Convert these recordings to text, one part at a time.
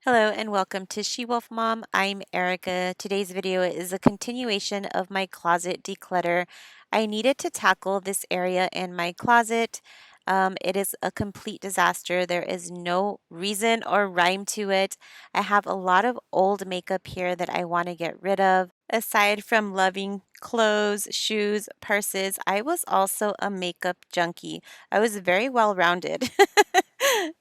Hello and welcome to SheWolfMom. I'm Erica. Today's video is a continuation of my closet declutter. I needed to tackle this area in my closet. It is a complete disaster. There is no reason or rhyme to it. I have a lot of old makeup here that I want to get rid of. Aside from loving clothes, shoes, purses, I was also a makeup junkie. I was very well rounded.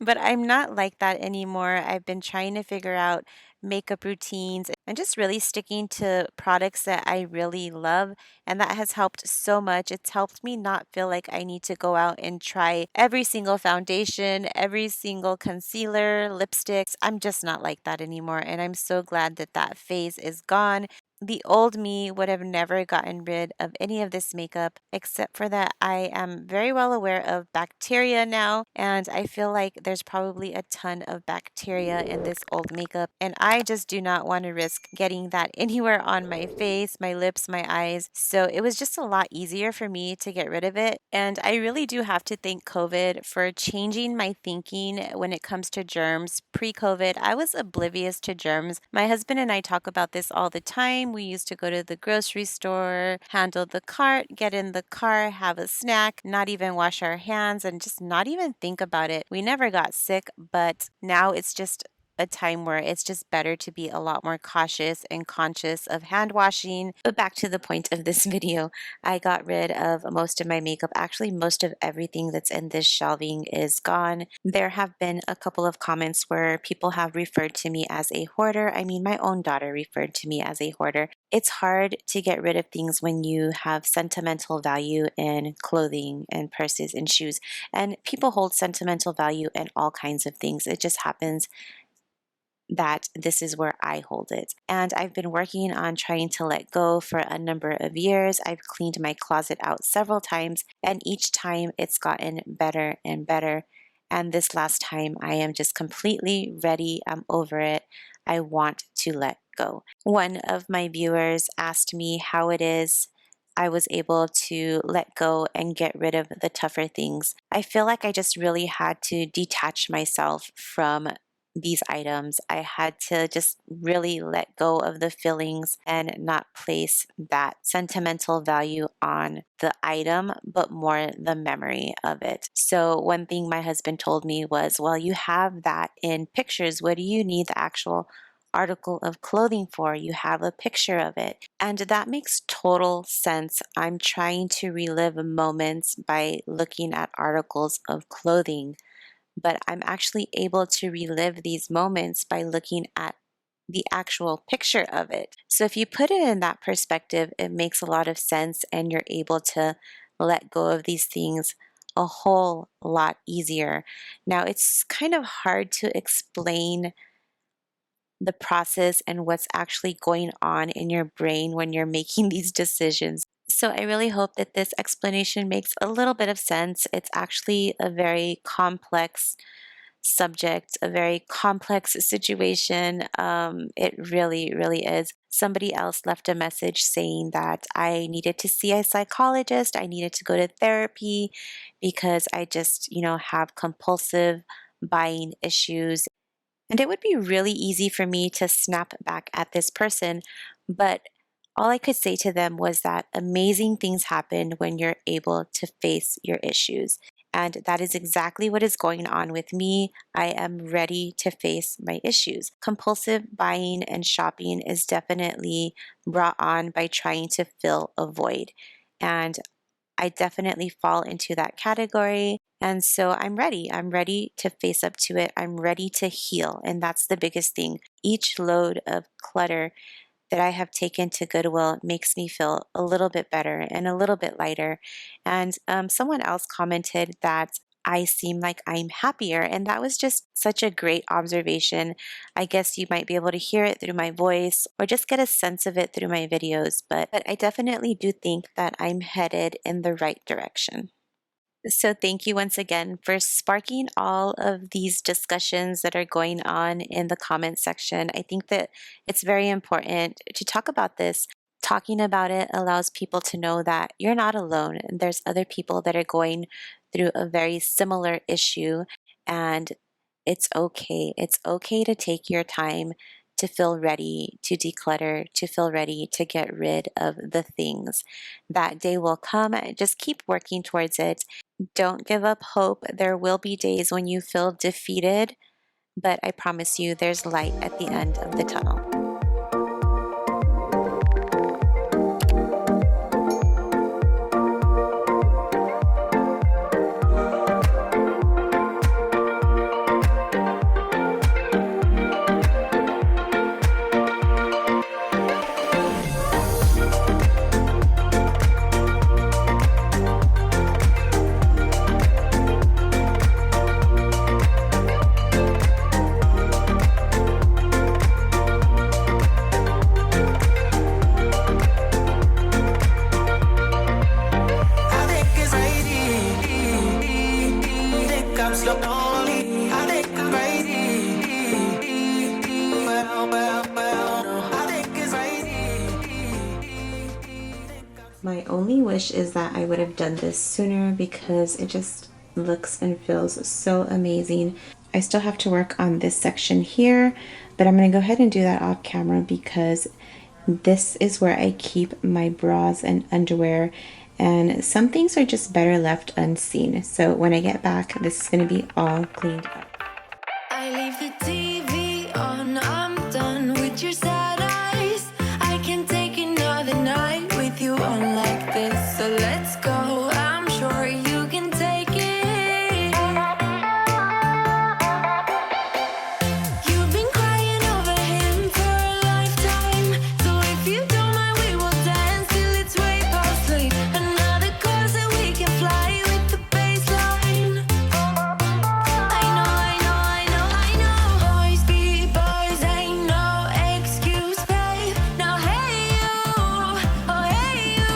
But I'm not like that anymore. I've been trying to figure out makeup routines and just really sticking to products that I really love. And that has helped so much. It's helped me not feel like I need to go out and try every single foundation, every single concealer, lipsticks. I'm just not like that anymore. And I'm so glad that that phase is gone. The old me would have never gotten rid of any of this makeup, except for that I am very well aware of bacteria now, and I feel like there's probably a ton of bacteria in this old makeup, and I just do not want to risk getting that anywhere on my face, my lips, my eyes. So it was just a lot easier for me to get rid of it, and I really do have to thank COVID for changing my thinking when it comes to germs. Pre-COVID, I was oblivious to germs. My husband and I talk about this all the time. We used to go to the grocery store, handle the cart, get in the car, have a snack, not even wash our hands, and just not even think about it. We never got sick, but now it's just a time where it's just better to be a lot more cautious and conscious of hand washing. But back to the point of this video, I got rid of most of my makeup. Actually, most of everything that's in this shelving is gone. There have been a couple of comments where people have referred to me as a hoarder. I mean, my own daughter referred to me as a hoarder. It's hard to get rid of things when you have sentimental value in clothing and purses and shoes. And people hold sentimental value in all kinds of things. It just happens that this is where I hold it. And I've been working on trying to let go for a number of years. I've cleaned my closet out several times, and each time it's gotten better and better. And this last time, I am just completely ready. I'm over it. I want to let go. One of my viewers asked me how it is I was able to let go and get rid of the tougher things. I feel like I just really had to detach myself from these items. I had to just really let go of the feelings and not place that sentimental value on the item, but more the memory of it. So, one thing my husband told me was, well, you have that in pictures. What do you need the actual article of clothing for? You have a picture of it. And that makes total sense. I'm trying to relive moments by looking at articles of clothing, but I'm actually able to relive these moments by looking at the actual picture of it. So if you put it in that perspective, it makes a lot of sense and you're able to let go of these things a whole lot easier. Now, it's kind of hard to explain the process and what's actually going on in your brain when you're making these decisions. So I really hope that this explanation makes a little bit of sense. It's actually a very complex subject, a very complex situation. It really, really is. Somebody else left a message saying that I needed to see a psychologist, I needed to go to therapy because I just, have compulsive buying issues. And it would be really easy for me to snap back at this person, but all I could say to them was that amazing things happen when you're able to face your issues. And that is exactly what is going on with me. I am ready to face my issues. Compulsive buying and shopping is definitely brought on by trying to fill a void. And I definitely fall into that category. And so I'm ready. I'm ready to face up to it. I'm ready to heal. And that's the biggest thing. Each load of clutter that I have taken to Goodwill makes me feel a little bit better and a little bit lighter. And someone else commented that I seem like I'm happier. And that was just such a great observation. I guess you might be able to hear it through my voice or just get a sense of it through my videos. But I definitely do think that I'm headed in the right direction. So, thank you once again for sparking all of these discussions that are going on in the comment section. I think that it's very important to talk about this. Talking about it allows people to know that you're not alone and there's other people that are going through a very similar issue. And It's okay. It's okay to take your time to feel ready to declutter, to feel ready to get rid of the things. That day will come. Just keep working towards it. Don't give up hope. There will be days when you feel defeated, but I promise you there's light at the end of the tunnel. My only wish is that I would have done this sooner because it just looks and feels so amazing. I still have to work on this section here, but I'm going to go ahead and do that off camera because this is where I keep my bras and underwear, and some things are just better left unseen. So when I get back, this is going to be all cleaned up. I leave the TV on, I'm done with your sad eyes. I can take another night with you on like this. So let's go, I'm sure you can take it. You've been crying over him for a lifetime. So if you don't mind, we will dance till it's way past late. Another course that we can fly with the baseline. Boys be boys, ain't no excuse, babe. Now hey you, oh hey you,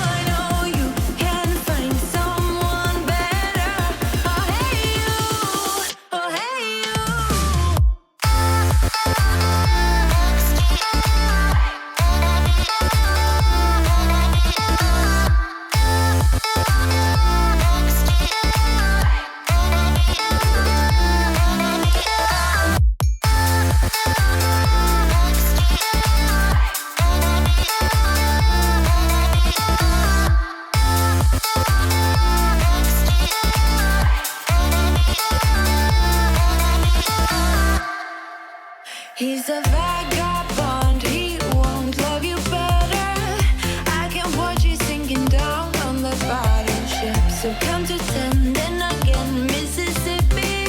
I know you can find someone better. Oh hey you, oh hey you. He's a vagabond, he won't love you better. I can watch you sinking down on the battleship. So count to 10, then again, Mississippi.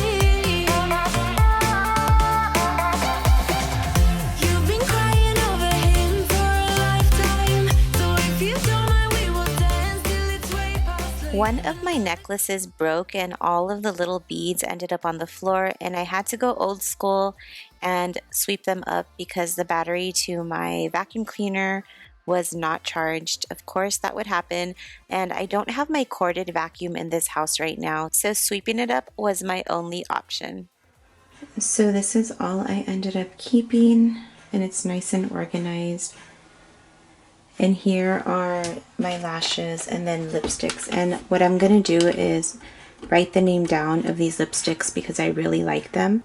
You've been crying over him for a lifetime. So if you don't mind, we will dance till it's way past late. One of my necklaces broke and all of the little beads ended up on the floor, and I had to go old school and sweep them up because the battery to my vacuum cleaner was not charged. Of course, that would happen, and I don't have my corded vacuum in this house right now, so sweeping it up was my only option. So this is all I ended up keeping, and it's nice and organized. And here are my lashes and then lipsticks. And what I'm gonna do is write the name down of these lipsticks because I really like them.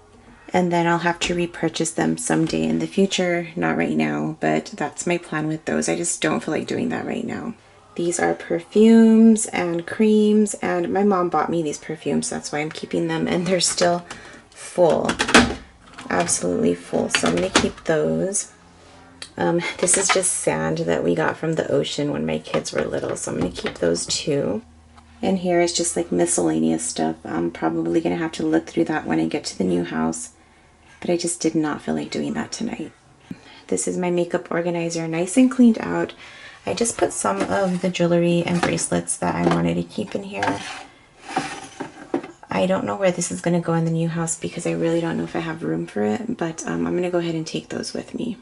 And then I'll have to repurchase them someday in the future, not right now, but that's my plan with those. I just don't feel like doing that right now. These are perfumes and creams, and my mom bought me these perfumes, so that's why I'm keeping them, and they're still full, absolutely full, so I'm gonna keep those. This is just sand that we got from the ocean when my kids were little, so I'm gonna keep those too. And here is just like miscellaneous stuff. I'm probably gonna have to look through that when I get to the new house, but I just did not feel like doing that tonight. This is my makeup organizer, nice and cleaned out. I just put some of the jewelry and bracelets that I wanted to keep in here. I don't know where this is gonna go in the new house because I really don't know if I have room for it, but I'm gonna go ahead and take those with me.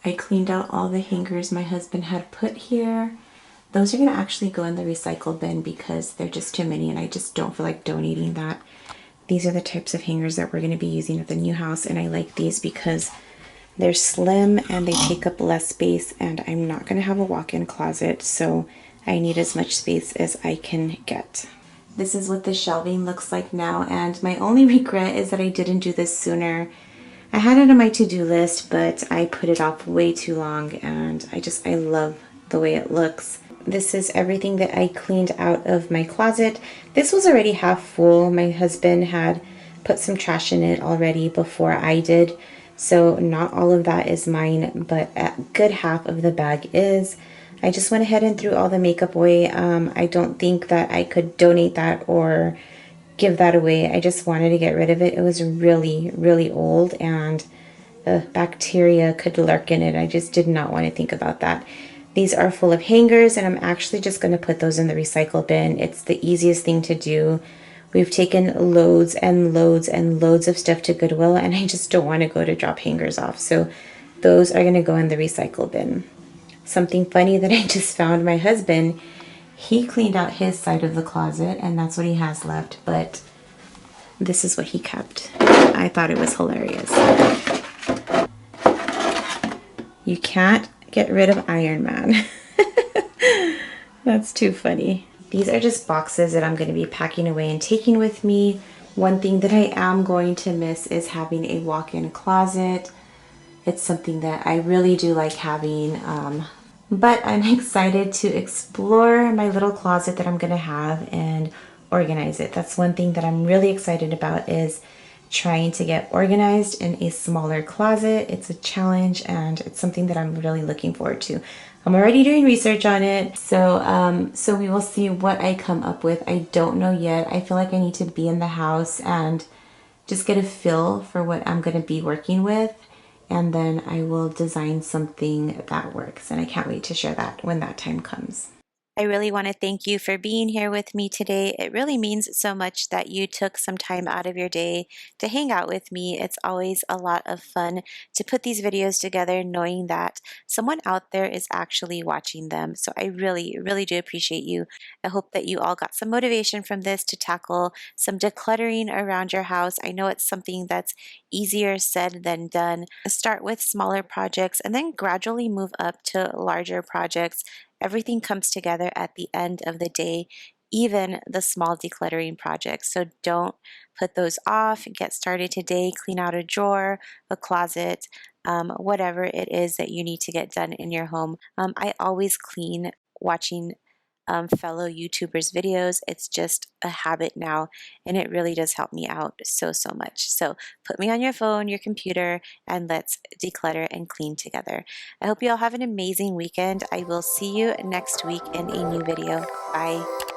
I cleaned out all the hangers my husband had put here. Those are gonna actually go in the recycle bin because they're just too many and I just don't feel like donating that. These are the types of hangers that we're going to be using at the new house, and I like these because they're slim and they take up less space, and I'm not going to have a walk-in closet, so I need as much space as I can get. This is what the shelving looks like now, and my only regret is that I didn't do this sooner. I had it on my to-do list, but I put it off way too long, and I love the way it looks. This is everything that I cleaned out of my closet. This was already half full. My husband had put some trash in it already before I did, so not all of that is mine, but a good half of the bag is. I just went ahead and threw all the makeup away. I don't think that I could donate that or give that away. I just wanted to get rid of it. It was really, really old and the bacteria could lurk in it. I just did not want to think about that. These are full of hangers, and I'm actually just going to put those in the recycle bin. It's the easiest thing to do. We've taken loads and loads and loads of stuff to Goodwill, and I just don't want to go to drop hangers off. So those are going to go in the recycle bin. Something funny that I just found, my husband, he cleaned out his side of the closet, and that's what he has left, but this is what he kept. I thought it was hilarious. You can't get rid of Iron Man. That's too funny. These are just boxes that I'm going to be packing away and taking with me. One thing that I am going to miss is having a walk-in closet. It's something that I really do like having, but I'm excited to explore my little closet that I'm going to have and organize it. That's one thing that I'm really excited about, is trying to get organized in a smaller closet. It's a challenge and it's something that I'm really looking forward to. I'm already doing research on it, so we will see what I come up with. I don't know yet. I feel like I need to be in the house and just get a feel for what I'm going to be working with, and then I will design something that works, and I can't wait to share that when that time comes. I really want to thank you for being here with me today. It really means so much that you took some time out of your day to hang out with me. It's always a lot of fun to put these videos together knowing that someone out there is actually watching them. So I really, really do appreciate you. I hope that you all got some motivation from this to tackle some decluttering around your house. I know it's something that's easier said than done. Start with smaller projects and then gradually move up to larger projects. Everything comes together at the end of the day, even the small decluttering projects. So don't put those off. Get started today. Clean out a drawer, a closet, whatever it is that you need to get done in your home. I always clean watching fellow YouTubers' videos. It's just a habit now, and it really does help me out so, so much. So put me on your phone, your computer, and let's declutter and clean together. I hope you all have an amazing weekend. I will see you next week in a new video. Bye.